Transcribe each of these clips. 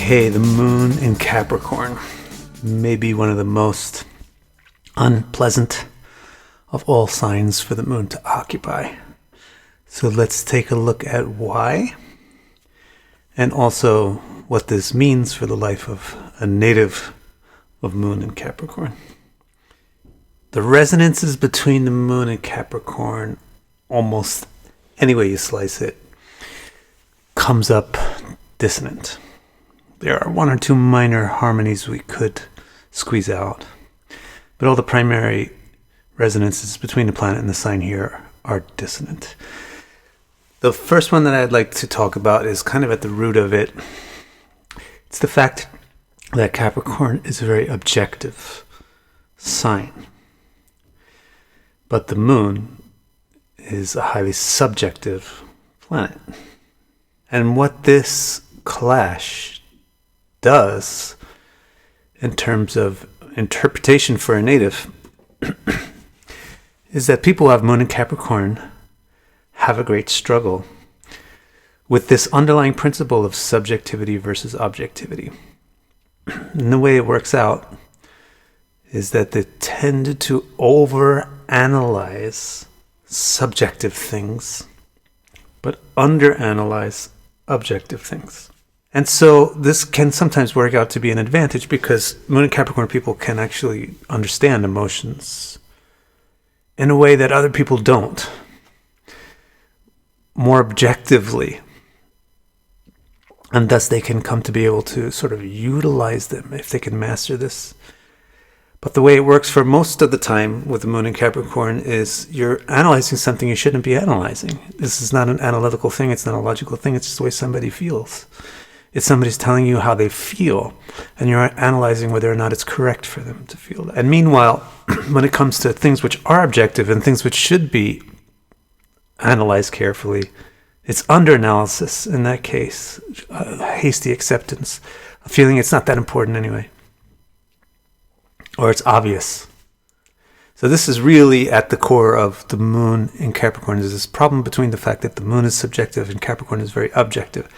Okay, the moon in Capricorn may be one of the most unpleasant of all signs for the moon to occupy. So let's take a look at why, and also what this means for the life of a native of moon in Capricorn. The resonances between the moon and Capricorn, almost any way you slice it, comes up dissonant. There are one or two minor harmonies we could squeeze out, but all the primary resonances between the planet and the sign here are dissonant. The first one that I'd like to talk about is kind of at the root of it. It's the fact that Capricorn is a very objective sign, but the moon is a highly subjective planet. And what this clash does in terms of interpretation for a native is that people who have moon in Capricorn have a great struggle with this underlying principle of subjectivity versus objectivity. And the way it works out is that they tend to overanalyze subjective things, but underanalyze objective things. And so this can sometimes work out to be an advantage because moon and Capricorn people can actually understand emotions in a way that other people don't, more objectively. And thus they can come to be able to sort of utilize them if they can master this. But the way it works for most of the time with the moon in Capricorn is you're analyzing something you shouldn't be analyzing. This is not an analytical thing. It's not a logical thing. It's just the way somebody feels. It's somebody's telling you how they feel, and you're analyzing whether or not it's correct for them to feel that. And meanwhile, when it comes to things which are objective and things which should be analyzed carefully, it's under-analysis in that case, hasty acceptance, a feeling it's not that important anyway, or it's obvious. So this is really at the core of the moon in Capricorn. There's this problem between the fact that the moon is subjective and Capricorn is very objective.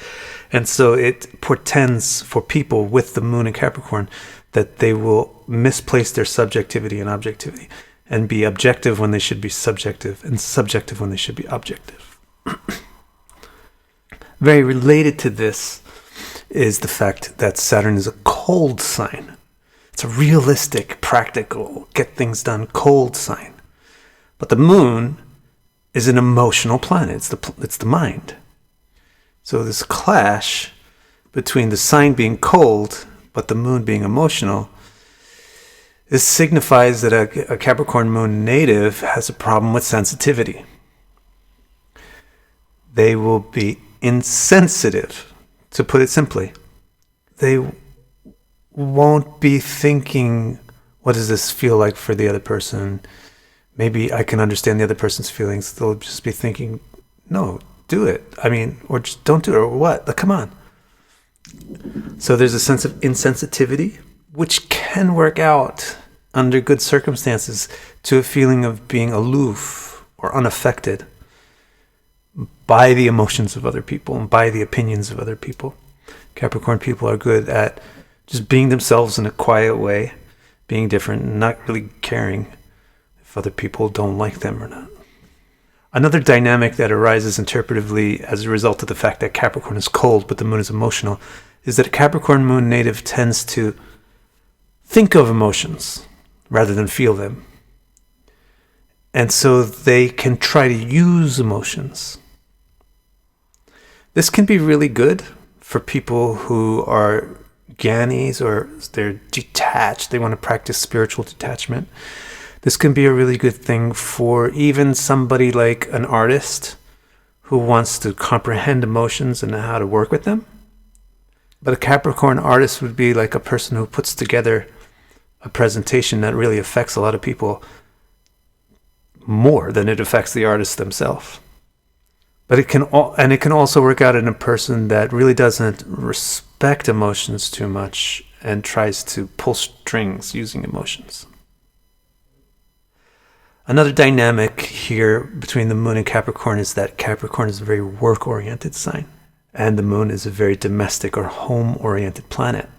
And so it portends for people with the moon in Capricorn that they will misplace their subjectivity and objectivity and be objective when they should be subjective and subjective when they should be objective. Very related to this is the fact that Saturn is a cold sign. It's a realistic, practical, get things done cold sign. But the moon is an emotional planet. It's the mind. So this clash between the sign being cold but the moon being emotional, this signifies that a Capricorn moon native has a problem with sensitivity. They will be insensitive, to put it simply. They won't be thinking, what does this feel like for the other person? Maybe I can understand the other person's feelings. They'll just be thinking, no, do it. Or just don't do it, or what? Come on. So there's a sense of insensitivity, which can work out under good circumstances to a feeling of being aloof or unaffected by the emotions of other people and by the opinions of other people. Capricorn people are good at just being themselves in a quiet way, being different, and not really caring if other people don't like them or not. Another dynamic that arises interpretively as a result of the fact that Capricorn is cold but the moon is emotional is that a Capricorn moon native tends to think of emotions rather than feel them. And so they can try to use emotions. This can be really good for people who are Gyanis or they're detached. They want to practice spiritual detachment. This can be a really good thing for even somebody like an artist who wants to comprehend emotions and know how to work with them. But a Capricorn artist would be like a person who puts together a presentation that really affects a lot of people more than it affects the artist themselves. But it can also work out in a person that really doesn't respect emotions too much and tries to pull strings using emotions. Another dynamic here between the moon and Capricorn is that Capricorn is a very work-oriented sign. And the moon is a very domestic or home-oriented planet.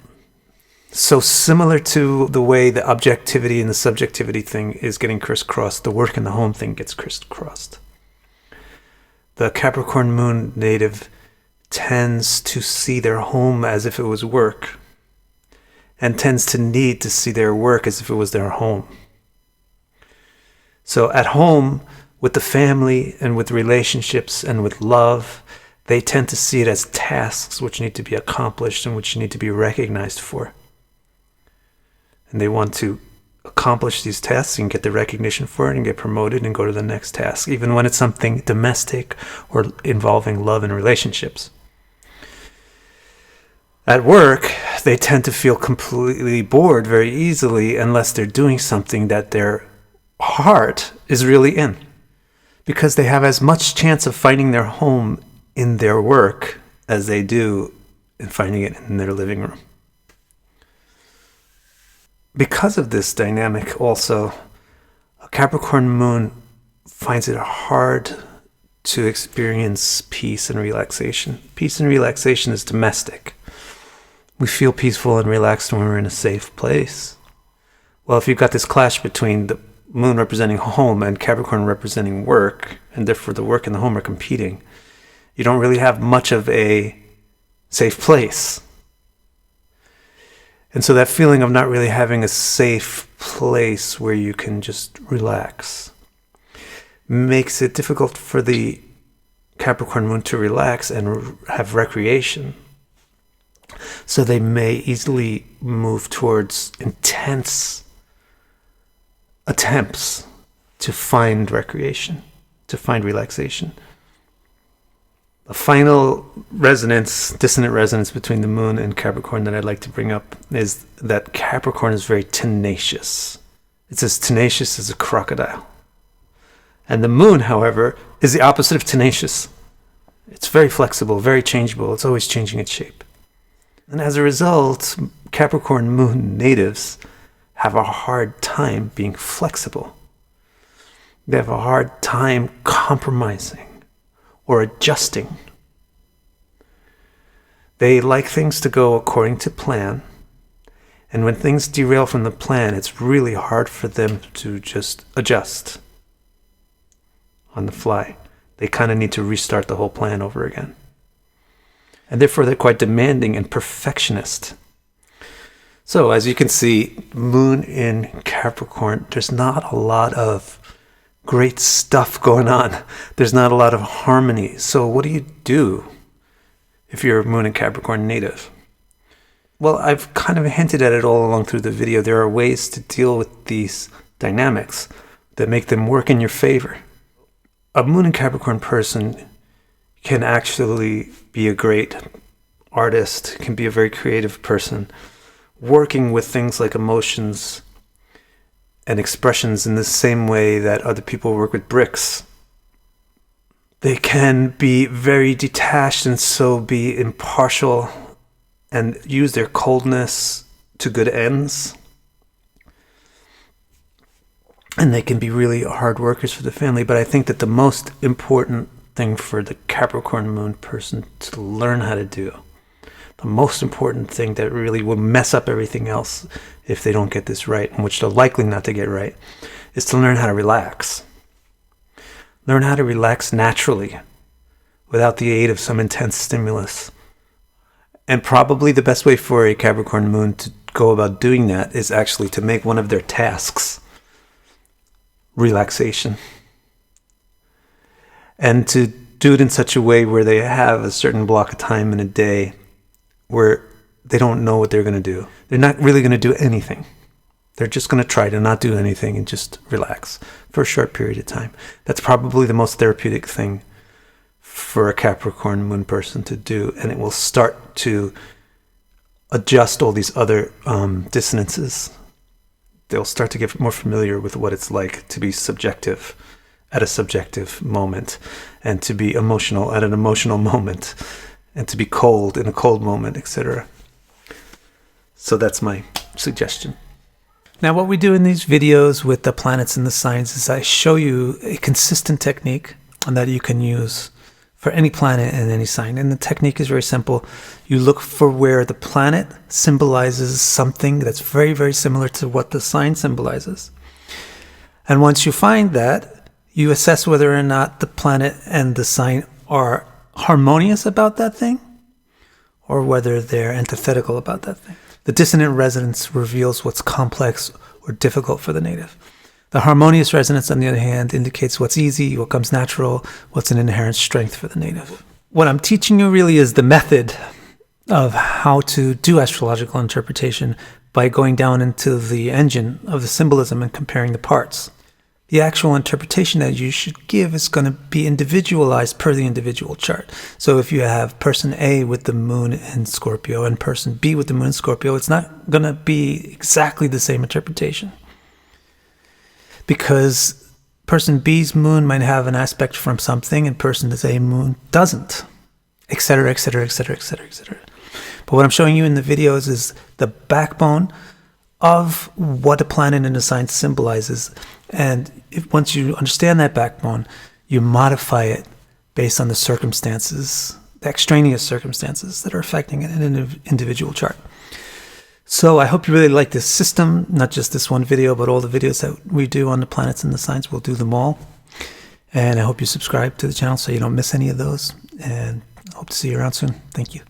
So similar to the way the objectivity and the subjectivity thing is getting crisscrossed, the work and the home thing gets crisscrossed. The Capricorn moon native tends to see their home as if it was work, and tends to need to see their work as if it was their home. So at home, with the family and with relationships and with love, they tend to see it as tasks which need to be accomplished and which need to be recognized for. And they want to accomplish these tasks and get the recognition for it and get promoted and go to the next task, even when it's something domestic or involving love and relationships. At work, they tend to feel completely bored very easily unless they're doing something that their heart is really in, because they have as much chance of finding their home in their work as they do in finding it in their living room. Because of this dynamic also, a Capricorn moon finds it hard to experience peace and relaxation. Peace and relaxation is domestic. We feel peaceful and relaxed when we're in a safe place. Well, if you've got this clash between the moon representing home and Capricorn representing work, and therefore the work and the home are competing, you don't really have much of a safe place. And so that feeling of not really having a safe place where you can just relax makes it difficult for the Capricorn moon to relax and have recreation. So they may easily move towards intense attempts to find recreation, to find relaxation. The final resonance, dissonant resonance between the moon and Capricorn that I'd like to bring up is that Capricorn is very tenacious. It's as tenacious as a crocodile. And the moon, however, is the opposite of tenacious. It's very flexible, very changeable. It's always changing its shape. And as a result, Capricorn moon natives have a hard time being flexible. They have a hard time compromising or adjusting. They like things to go according to plan, and when things derail from the plan, it's really hard for them to just adjust on the fly. They kind of need to restart the whole plan over again. And therefore, they're quite demanding and perfectionist. So, as you can see, moon in Capricorn, there's not a lot of great stuff going on. There's not a lot of harmony. So what do you do if you're a moon in Capricorn native? Well, I've kind of hinted at it all along through the video. There are ways to deal with these dynamics that make them work in your favor. A moon in Capricorn person can actually be a great artist, can be a very creative person, working with things like emotions and expressions in the same way that other people work with bricks. They can be very detached and so be impartial and use their coldness to good ends. And they can be really hard workers for the family. But I think that the most important thing for the Capricorn moon person to learn how to do, the most important thing that really will mess up everything else if they don't get this right, and which they're likely not to get right, is to learn how to relax. Learn how to relax naturally without the aid of some intense stimulus. And probably the best way for a Capricorn moon to go about doing that is actually to make one of their tasks relaxation. And to do it in such a way where they have a certain block of time in a day where they don't know what they're going to do. They're not really going to do anything. They're just going to try to not do anything and just relax for a short period of time. That's probably the most therapeutic thing for a Capricorn moon person to do, and it will start to adjust all these other dissonances. They'll start to get more familiar with what it's like to be subjective at a subjective moment, and to be emotional at an emotional moment, and to be cold in a cold moment, etc. So that's my suggestion. Now, what we do in these videos with the planets and the signs is I show you a consistent technique that you can use for any planet and any sign. And the technique is very simple. You look for where the planet symbolizes something that's very, very similar to what the sign symbolizes. And once you find that, you assess whether or not the planet and the sign are harmonious about that thing, or whether they're antithetical about that thing. The dissonant resonance reveals what's complex or difficult for the native. The harmonious resonance, on the other hand, indicates what's easy, what comes natural, what's an inherent strength for the native. What I'm teaching you really is the method of how to do astrological interpretation by going down into the engine of the symbolism and comparing the parts. The actual interpretation that you should give is going to be individualized per the individual chart. So if you have person A with the moon in Scorpio and person B with the moon in Scorpio, it's not going to be exactly the same interpretation. Because person B's moon might have an aspect from something and person A's moon doesn't, etc., etc., etc., etc., etc. But what I'm showing you in the videos is the backbone of what a planet and a sign symbolizes. And once you understand that backbone, you modify it based on the circumstances, the extraneous circumstances that are affecting an individual chart. So I hope you really like this system, not just this one video, but all the videos that we do on the planets and the signs. We'll do them all. And I hope you subscribe to the channel so you don't miss any of those. And I hope to see you around soon. Thank you.